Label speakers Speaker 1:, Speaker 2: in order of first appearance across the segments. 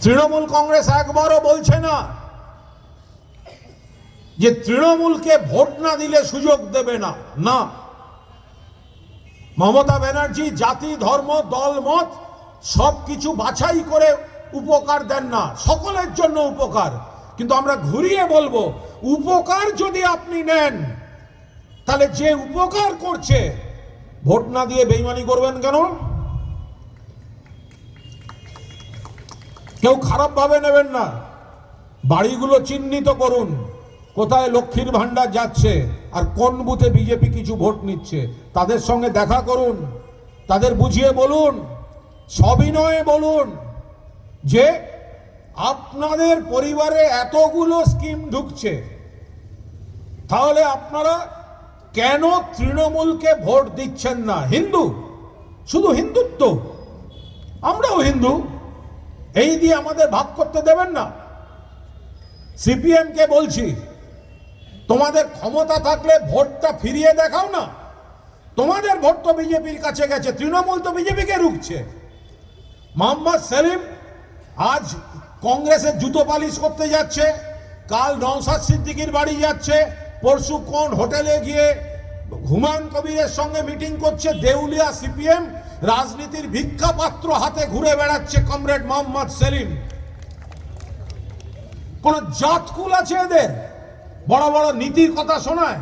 Speaker 1: তৃণমূল কংগ্রেস একবারও বলছে না যে তৃণমূলকে ভোট না দিলে সুযোগ দেবে না। না, মমতা ব্যানার্জি জাতি, ধর্ম, দল, মত সবকিছু বাছাই করে উপকার দেন না, সকলের জন্য উপকার। কিন্তু আমরা ঘুরিয়ে বলবো, উপকার যদি আপনি নেন, তাহলে যে উপকার করছে ভোট না দিয়ে বেইমানি করবেন কেন? কেউ খারাপ ভাবে নেবেন না। বাড়িগুলো চিহ্নিত করুন, কোথায় লক্ষ্মীর ভান্ডার যাচ্ছে আর কোন বুথে বিজেপি কিছু ভোট নিচ্ছে। তাদের সঙ্গে দেখা করুন, তাদের বুঝিয়ে বলুন, সবিনয়ে বলুন যে আপনাদের পরিবারে এতগুলো স্কিম ঢুকছে, তাহলে আপনারা কেন তৃণমূলকে ভোট দিচ্ছেন না? হিন্দু, শুধু হিন্দুত্ব, আমরাও হিন্দু, এই দিয়ে আমাদের ভাগ করতে দেবেন না। সিপিএম কে বলছি, তোমাদের ক্ষমতা থাকলে ভোটটা ফিরিয়ে দেখাও না। তোমাদের ভোট তো বিজেপির কাছে গেছে, তৃণমূল তো বিজেপিকে রুখছে। মোহাম্মদ সেলিম আজ কংগ্রেসের জুতো পালিশ করতে যাচ্ছে, কাল নওশাদ সিদ্দিকীর বাড়ি যাচ্ছে, পরশু কোন হোটেলে গিয়ে হুমায়ুন কবিরের সঙ্গে মিটিং করছে। দেউলিয়া সিপিএম রাজনীতির ভিক্ষা পাত্র হাতে ঘুরে বেড়াচ্ছে কমরেড মোহাম্মদ সেলিম। কোন জাতকুল আছে এদের? বড় বড় নীতির কথা শোনায়।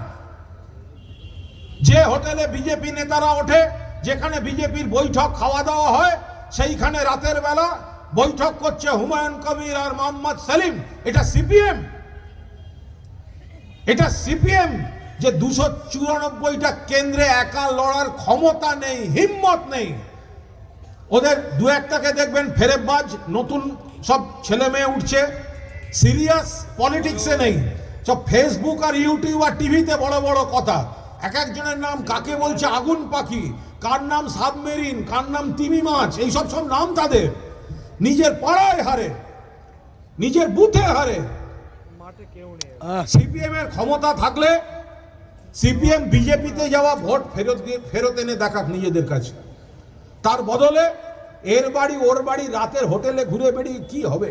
Speaker 1: যে হোটেলে বিজেপি নেতারা ওঠে, যেখানে বিজেপির বৈঠক খাওয়া দাওয়া হয়, সেইখানে রাতের বেলা বৈঠক করছে হুমায়ুন কবির আর মোহাম্মদ সেলিম। এটা সিপিএম? এটা সিপিএম যে 294টা কেন্দ্রে একা লড়ার ক্ষমতা নেই, হিম্মত নেই। ওদের দু একটাকে দেখবেন ফেরেববাজ, নতুন সব ছেলে মেয়ে উঠছে, সিরিয়াস পলিটিক্সে নেই, সব ফেসবুক আর ইউটিউব আর টিভিতে বড় বড় কথা। এক একজনের নাম কাকে বলছে আগুন পাখি, কার নাম সাবমেরিন, কার নাম তিমি মাছ, এইসব সব নাম তাদের। নিজের পাড়ায় হারে, নিজের বুথে হারে। সিপিএম এর ক্ষমতা থাকলে সিপিএম বিজেপিতে যাওয়া ভোট ফেরত এনে দেখাক নিজেদের কাছে। তার বদলে এর বাড়ি ওর বাড়ি রাতের হোটেলে ঘুরে বেড়িয়ে কি হবে?